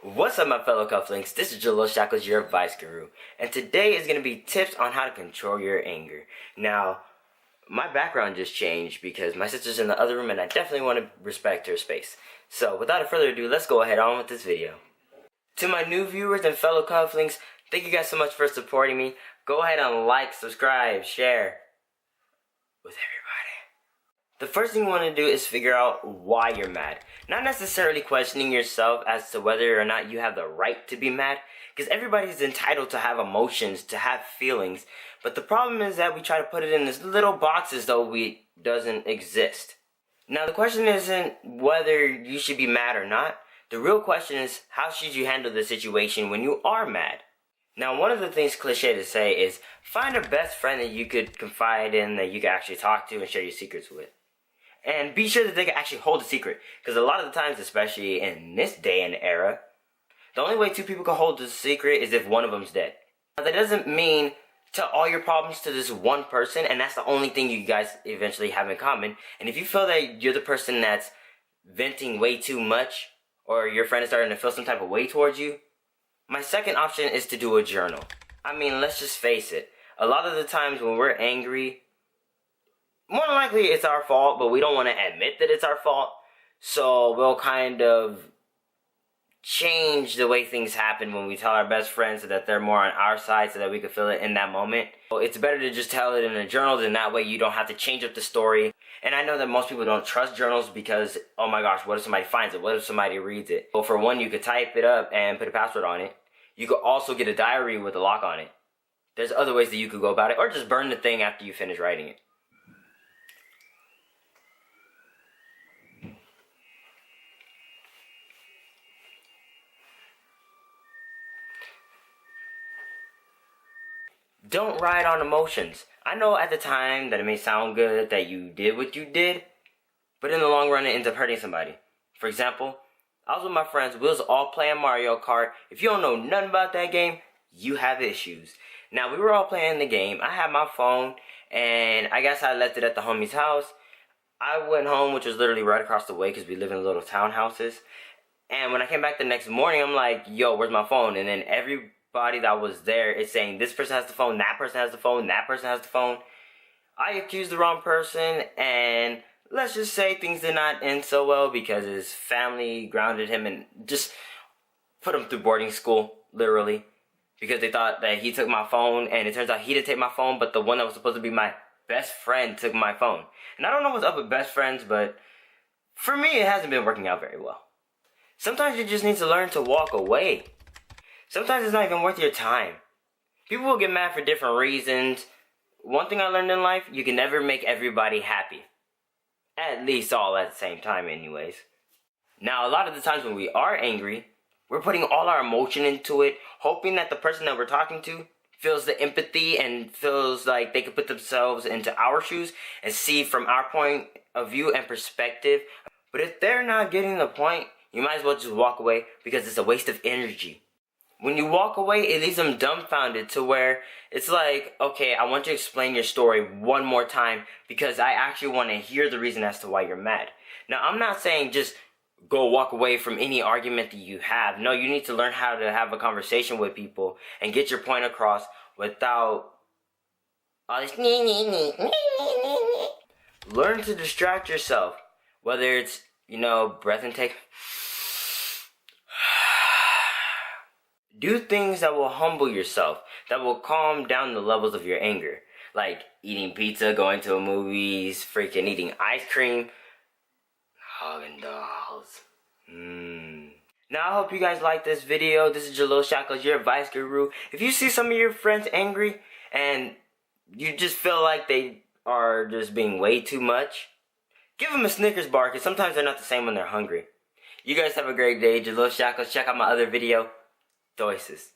What's up, my fellow cufflinks? This is Jaleel Shacklz, your advice guru, and today is going to be tips on how to control your anger. Now, my background just changed because my sister's in the other room and I definitely want to respect her space. So, without further ado, let's go ahead on with this video. To my new viewers and fellow cufflinks, thank you guys so much for supporting me. Go ahead and like, subscribe, share with everybody. The first thing you want to do is figure out why you're mad. Not necessarily questioning yourself as to whether or not you have the right to be mad, because everybody's entitled to have emotions, to have feelings. But the problem is that we try to put it in this little boxes though it doesn't exist. Now the question isn't whether you should be mad or not. The real question is, how should you handle the situation when you are mad? Now, one of the things cliche to say is find a best friend that you could confide in, that you can actually talk to and share your secrets with. And be sure that they can actually hold a secret. Because a lot of the times, especially in this day and era, the only way two people can hold a secret is if one of them's dead. Now, that doesn't mean tell all your problems to this one person, and that's the only thing you guys eventually have in common. And if you feel that you're the person that's venting way too much, or your friend is starting to feel some type of way towards you, my second option is to do a journal. I mean, let's just face it. A lot of the times when we're angry, more than likely it's our fault, but we don't want to admit that it's our fault. So we'll kind of change the way things happen when we tell our best friends so that they're more on our side so that we can feel it in that moment. So it's better to just tell it in a journal, then that way you don't have to change up the story. And I know that most people don't trust journals because, oh my gosh, what if somebody finds it? What if somebody reads it? Well, for one, you could type it up and put a password on it. You could also get a diary with a lock on it. There's other ways that you could go about it, or just burn the thing after you finish writing it. Don't ride on emotions. I know at the time that it may sound good that you did what you did, but in the long run it ends up hurting somebody. For example, I was with my friends, we was all playing Mario Kart. If you don't know nothing about that game, you have issues. Now, we were all playing the game. I had my phone, and I guess I left it at the homie's house. I went home, which was literally right across the way because we live in little townhouses. And when I came back the next morning, I'm like, yo, where's my phone? And then everybody that was there is saying, this person has the phone, that person has the phone, that person has the phone. I accused the wrong person, and let's just say things did not end so well because his family grounded him and just put him through boarding school, literally. Because they thought that he took my phone, and it turns out he didn't take my phone, but the one that was supposed to be my best friend took my phone. And I don't know what's up with best friends, but for me, it hasn't been working out very well. Sometimes you just need to learn to walk away. Sometimes it's not even worth your time. People will get mad for different reasons. One thing I learned in life, you can never make everybody happy. At least all at the same time anyways. Now, a lot of the times when we are angry, we're putting all our emotion into it, hoping that the person that we're talking to feels the empathy and feels like they could put themselves into our shoes and see from our point of view and perspective. But if they're not getting the point, you might as well just walk away because it's a waste of energy. When you walk away, it leaves them dumbfounded to where it's like, okay, I want you to explain your story one more time because I actually want to hear the reason as to why you're mad. Now, I'm not saying just go walk away from any argument that you have. No, you need to learn how to have a conversation with people and get your point across without all this. Learn to distract yourself, whether it's, breath intake. Do things that will humble yourself, that will calm down the levels of your anger. Like eating pizza, going to a movies, freaking eating ice cream. Haagen-Dazs. Now, I hope you guys like this video. This is Jaleel Shacklz, your advice guru. If you see some of your friends angry and you just feel like they are just being way too much, give them a Snickers bar because sometimes they're not the same when they're hungry. You guys have a great day. Jaleel Shacklz. Check out my other video. Deuces.